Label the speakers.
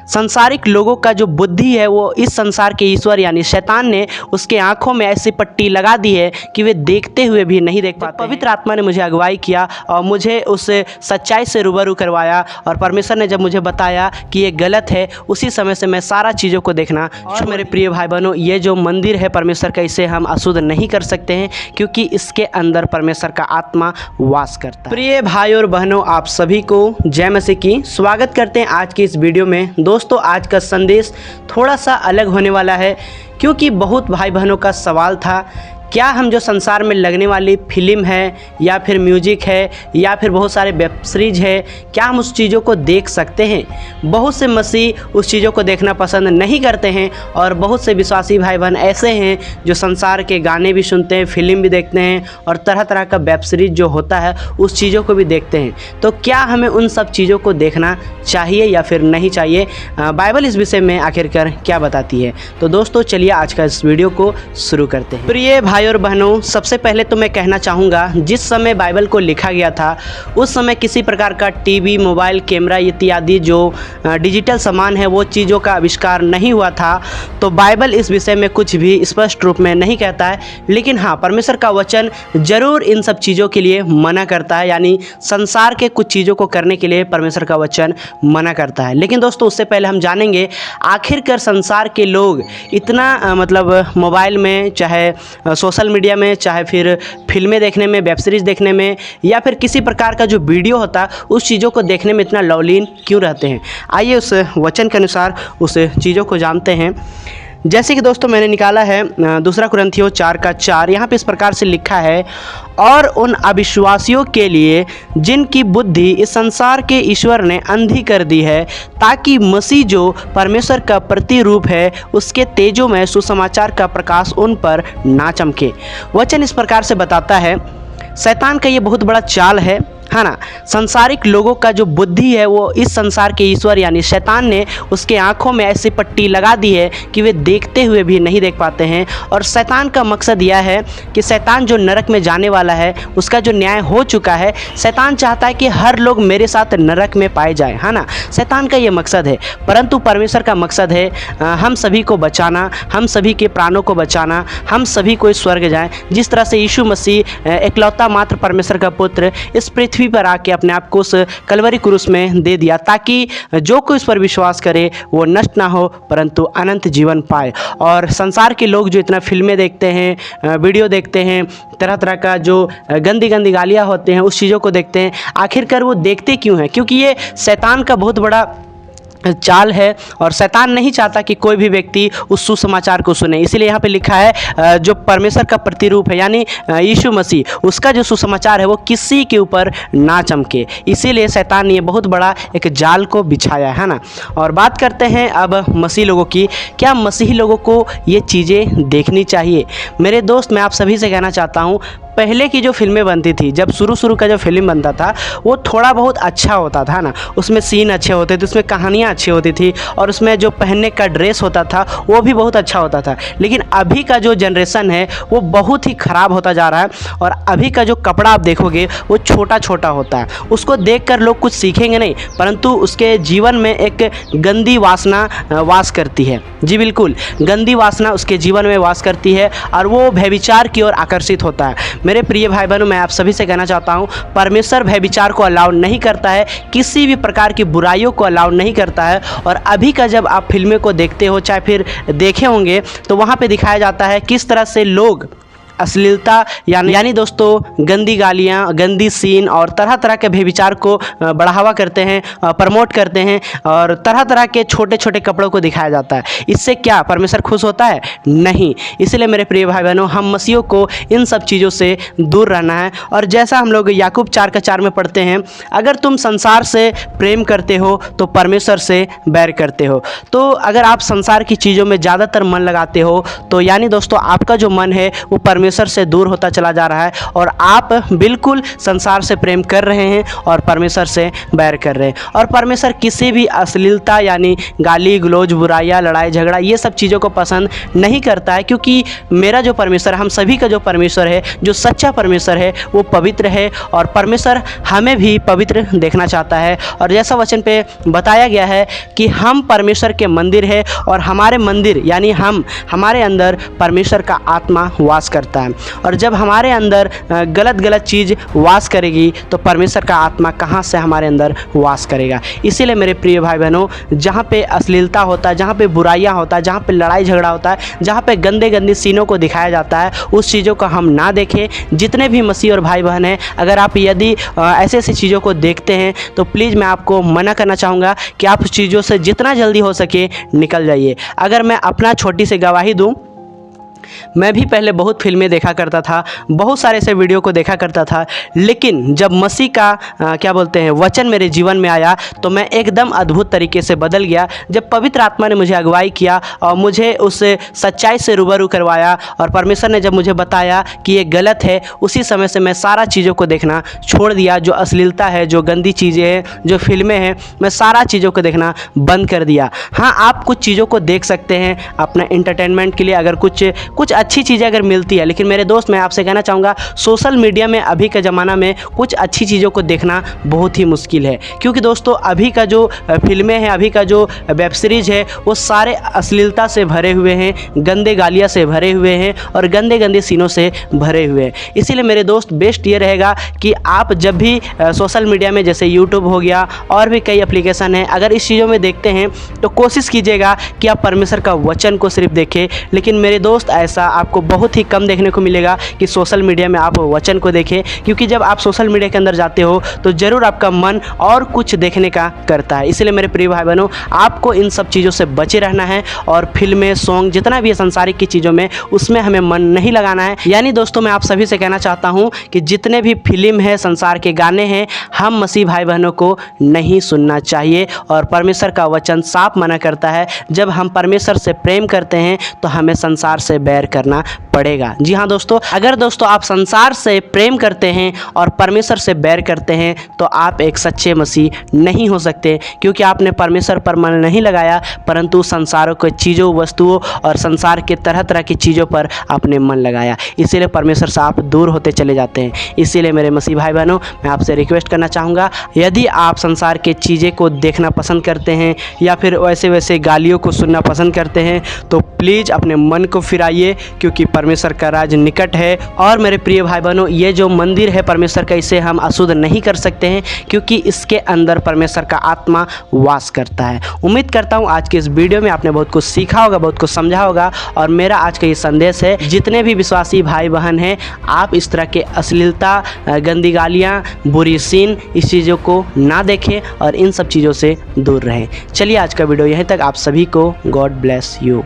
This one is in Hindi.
Speaker 1: संसारिक लोगों का जो बुद्धि है वो इस संसार के ईश्वर यानी शैतान ने उसके आंखों में ऐसी पट्टी लगा दी है कि वे देखते हुए भी नहीं देख पाते। पवित्र आत्मा ने मुझे अगुवाई किया और मुझे उस सच्चाई से रूबरू करवाया और परमेश्वर ने जब मुझे बताया कि ये गलत है, उसी समय से मैं सारा चीज़ों को देखना। और मेरे प्रिय भाई बहनों, ये जो मंदिर है परमेश्वर का, इसे हम अशुद्ध नहीं कर सकते हैं क्योंकि इसके अंदर परमेश्वर का आत्मा वास करता है। प्रिय भाई और बहनों, आप सभी को जय मसीह की स्वागत करते हैं आज की इस वीडियो में। दोस्तों, आज का संदेश थोड़ा सा अलग होने वाला है क्योंकि बहुत भाई बहनों का सवाल था, क्या हम जो संसार में लगने वाली फिल्म है या फिर म्यूजिक है या फिर बहुत सारे वेब सीरीज है, क्या हम उस चीज़ों को देख सकते हैं। बहुत से मसीह उस चीज़ों को देखना पसंद नहीं करते हैं और बहुत से विश्वासी भाई बहन ऐसे हैं जो संसार के गाने भी सुनते हैं, फिल्म भी देखते हैं और तरह तरह का वेब सीरीज जो होता है उस चीज़ों को भी देखते हैं। तो क्या हमें उन सब चीज़ों को देखना चाहिए या फिर नहीं चाहिए? बाइबल इस विषय में आखिरकार क्या बताती है? तो दोस्तों, चलिए आज का इस वीडियो को शुरू करते हैं। प्रिय भाई और बहनों, सबसे पहले तो मैं कहना चाहूँगा, जिस समय बाइबल को लिखा गया था उस समय किसी प्रकार का टीवी, मोबाइल, कैमरा इत्यादि जो डिजिटल सामान है वो चीज़ों का आविष्कार नहीं हुआ था। तो बाइबल इस विषय में कुछ भी स्पष्ट रूप में नहीं कहता है, लेकिन हाँ, परमेश्वर का वचन जरूर इन सब चीज़ों के लिए मना करता है, यानी संसार के कुछ चीज़ों को करने के लिए परमेश्वर का वचन मना करता है। लेकिन दोस्तों, उससे पहले हम जानेंगे आखिरकार संसार के लोग इतना मतलब मोबाइल में, चाहे सोशल मीडिया में, चाहे फिर फिल्में देखने में, वेब सीरीज़ देखने में या फिर किसी प्रकार का जो वीडियो होता है उस चीज़ों को देखने में इतना लवलीन क्यों रहते हैं। आइए उस वचन के अनुसार उस चीज़ों को जानते हैं। जैसे कि दोस्तों मैंने निकाला है 2 कुरिन्थियों 4:4। यहाँ पे इस प्रकार से लिखा है, और उन अविश्वासियों के लिए जिनकी बुद्धि इस संसार के ईश्वर ने अंधी कर दी है, ताकि मसीह जो परमेश्वर का प्रतिरूप है उसके तेजों में सुसमाचार का प्रकाश उन पर ना चमके। वचन इस प्रकार से बताता है, शैतान का ये बहुत बड़ा चाल है ना। संसारिक लोगों का जो बुद्धि है वो इस संसार के ईश्वर यानी शैतान ने उसके आंखों में ऐसी पट्टी लगा दी है कि वे देखते हुए भी नहीं देख पाते हैं। और शैतान का मकसद यह है कि शैतान जो नरक में जाने वाला है उसका जो न्याय हो चुका है, शैतान चाहता है कि हर लोग मेरे साथ नरक में पाए जाए, है ना। शैतान का ये मकसद है, परंतु परमेश्वर का मकसद है हम सभी को बचाना, हम सभी के प्राणों को बचाना, हम सभी को स्वर्ग जाएं। जिस तरह से यीशु मसीह इकलौता मात्र परमेश्वर का पुत्र इस पृथ्वी पर आके अपने आप को उस कलवरी क्रूस में दे दिया, ताकि जो कोई इस पर विश्वास करे वो नष्ट ना हो परंतु अनंत जीवन पाए। और संसार के लोग जो इतना फिल्में देखते हैं, वीडियो देखते हैं, तरह तरह का जो गंदी गंदी गालियाँ होते हैं उस चीज़ों को देखते हैं, आखिरकार वो देखते क्यों हैं? क्योंकि ये शैतान का बहुत बड़ा चाल है और शैतान नहीं चाहता कि कोई भी व्यक्ति उस सुसमाचार को सुने। इसीलिए यहाँ पे लिखा है जो परमेश्वर का प्रतिरूप है यानी यीशु मसीह, उसका जो सुसमाचार है वो किसी के ऊपर ना चमके। इसीलिए शैतान ने ये बहुत बड़ा एक जाल को बिछाया है ना। और बात करते हैं अब मसीह लोगों की। क्या मसीही लोगों को ये चीज़ें देखनी चाहिए? मेरे दोस्त, मैं आप सभी से कहना चाहता हूँ, पहले की जो फिल्में बनती थी, जब शुरू का जो फिल्म बनता था वो थोड़ा बहुत अच्छा होता था ना, उसमें सीन अच्छे होते थे, उसमें कहानियाँ अच्छी होती थी और उसमें जो पहनने का ड्रेस होता था वो भी बहुत अच्छा होता था। लेकिन अभी का जो जनरेशन है वो बहुत ही ख़राब होता जा रहा है और अभी का जो कपड़ा आप देखोगे वो छोटा छोटा होता है। उसको देखकर लोग कुछ सीखेंगे नहीं, परंतु उसके जीवन में एक गंदी वासना वास करती है। जी बिल्कुल, गंदी वासना उसके जीवन में वास करती है और वो व्यभिचार की ओर आकर्षित होता है। मेरे प्रिय भाई बहनों, मैं आप सभी से कहना चाहता हूँ, परमेश्वर व्यभिचार को अलाउ नहीं करता है, किसी भी प्रकार की बुराइयों को अलाउ नहीं करता है। और अभी का जब आप फिल्में को देखते हो, चाहे फिर देखे होंगे, तो वहाँ पे दिखाया जाता है किस तरह से लोग अश्लीलता यानी दोस्तों गंदी गालियाँ, गंदी सीन और तरह तरह के व्यभिचार को बढ़ावा करते हैं, प्रमोट करते हैं और तरह तरह के छोटे छोटे कपड़ों को दिखाया जाता है। इससे क्या परमेश्वर खुश होता है? नहीं। इसलिए मेरे प्रिय भाई बहनों, हम मसीहों को इन सब चीज़ों से दूर रहना है। और जैसा हम लोग याकूब 4:4 में पढ़ते हैं, अगर तुम संसार से प्रेम करते हो तो परमेश्वर से बैर करते हो। तो अगर आप संसार की चीज़ों में ज़्यादातर मन लगाते हो तो यानी दोस्तों आपका जो मन है वो परमेश्वर परमेश्वर से दूर होता चला जा रहा है और आप बिल्कुल संसार से प्रेम कर रहे हैं और परमेश्वर से बैर कर रहे हैं। और परमेश्वर किसी भी अश्लीलता यानी गाली गलौज, बुराइयाँ, लड़ाई झगड़ा, ये सब चीज़ों को पसंद नहीं करता है, क्योंकि मेरा जो परमेश्वर, हम सभी का जो परमेश्वर है, जो सच्चा परमेश्वर है, वो पवित्र है और परमेश्वर हमें भी पवित्र देखना चाहता है। और जैसा वचन पे बताया गया है कि हम परमेश्वर के मंदिर है और हमारे मंदिर यानी हमारे अंदर परमेश्वर का आत्मा वास करता है। और जब हमारे अंदर गलत चीज़ वास करेगी तो परमेश्वर का आत्मा कहाँ से हमारे अंदर वास करेगा। इसीलिए मेरे प्रिय भाई बहनों, जहाँ पे अश्लीलता होता है, जहाँ पे बुराइयाँ होता है, जहाँ पे लड़ाई झगड़ा होता है, जहाँ पे गंदी सीनों को दिखाया जाता है, उस चीज़ों को हम ना देखें। जितने भी मसीह और भाई बहन हैं, अगर आप यदि ऐसी चीज़ों को देखते हैं तो प्लीज़ मैं आपको मना करना चाहूँगा कि आप उस चीज़ों से जितना जल्दी हो सके निकल जाइए। अगर मैं अपना छोटी सी गवाही दूँ, मैं भी पहले बहुत फिल्में देखा करता था, बहुत सारे ऐसे वीडियो को देखा करता था, लेकिन जब मसीह का वचन मेरे जीवन में आया तो मैं एकदम अद्भुत तरीके से बदल गया। जब पवित्र आत्मा ने मुझे अगुवाई किया और मुझे उस सच्चाई से रूबरू करवाया और परमेश्वर ने जब मुझे बताया कि ये गलत है, उसी समय से मैं सारा चीज़ों को देखना छोड़ दिया। जो अश्लीलता है, जो गंदी चीज़ें हैं, जो फिल्में हैं, मैं सारा चीज़ों को देखना बंद कर दिया। हाँ, आप कुछ चीज़ों को देख सकते हैं अपना इंटरटेनमेंट के लिए, अगर कुछ अच्छी चीज़ें अगर मिलती है, लेकिन मेरे दोस्त मैं आपसे कहना चाहूँगा, सोशल मीडिया में अभी के ज़माना में कुछ अच्छी चीज़ों को देखना बहुत ही मुश्किल है। क्योंकि दोस्तों अभी का जो फिल्में हैं, अभी का जो वेब सीरीज़ है, वो सारे अश्लीलता से भरे हुए हैं, गंदे गालियाँ से भरे हुए हैं और गंदे सीनों से भरे हुए हैं। इसीलिए मेरे दोस्त बेस्ट ये रहेगा कि आप जब भी सोशल मीडिया में, जैसे यूट्यूब हो गया और भी कई एप्लीकेशन हैं, अगर इस चीज़ों में देखते हैं तो कोशिश कीजिएगा कि आप परमेश्वर का वचन को सिर्फ देखें। लेकिन मेरे दोस्त ऐसा आपको बहुत ही कम देखने को मिलेगा कि सोशल मीडिया में आप वचन को देखें, क्योंकि जब आप सोशल मीडिया के अंदर जाते हो तो ज़रूर आपका मन और कुछ देखने का करता है। इसलिए मेरे प्रिय भाई बहनों, आपको इन सब चीज़ों से बचे रहना है और फिल्में, सॉन्ग, जितना भी है संसारिक की चीज़ों में, उसमें हमें मन नहीं लगाना है। यानी दोस्तों मैं आप सभी से कहना चाहता हूँ कि जितने भी फिल्म है, संसार के गाने हैं, हम मसीह भाई बहनों को नहीं सुनना चाहिए। और परमेश्वर का वचन साफ मना करता है, जब हम परमेश्वर से प्रेम करते हैं तो हमें संसार से बैर करना पड़ेगा। जी हाँ दोस्तों, अगर दोस्तों आप संसार से प्रेम करते हैं और परमेश्वर से बैर करते हैं तो आप एक सच्चे मसीह नहीं हो सकते, क्योंकि आपने परमेश्वर पर मन नहीं लगाया, परंतु संसारों के चीज़ों, वस्तुओं और संसार के तरह की चीज़ों पर आपने मन लगाया। इसीलिए परमेश्वर से आप दूर होते चले जाते हैं। इसीलिए मेरे मसीह भाई बहनों, मैं आपसे रिक्वेस्ट करना चाहूँगा, यदि आप संसार के चीज़ें को देखना पसंद करते हैं या फिर वैसे गालियों को सुनना पसंद करते हैं तो प्लीज़ अपने मन को फिराइए, क्योंकि परमेश्वर का राज निकट है। और मेरे प्रिय भाई बहनों, ये जो मंदिर है परमेश्वर का, इसे हम अशुद्ध नहीं कर सकते हैं, क्योंकि इसके अंदर परमेश्वर का आत्मा वास करता है। उम्मीद करता हूँ आज के इस वीडियो में आपने बहुत कुछ सीखा होगा, बहुत कुछ समझा होगा। और मेरा आज का ये संदेश है, जितने भी विश्वासी भाई बहन हैं, आप इस तरह के अश्लीलता, गंदी गालियाँ, बुरी सीन, इस चीज़ों को ना देखें और इन सब चीज़ों से दूर रहें। चलिए आज का वीडियो यहीं तक। आप सभी को गॉड ब्लेस यू।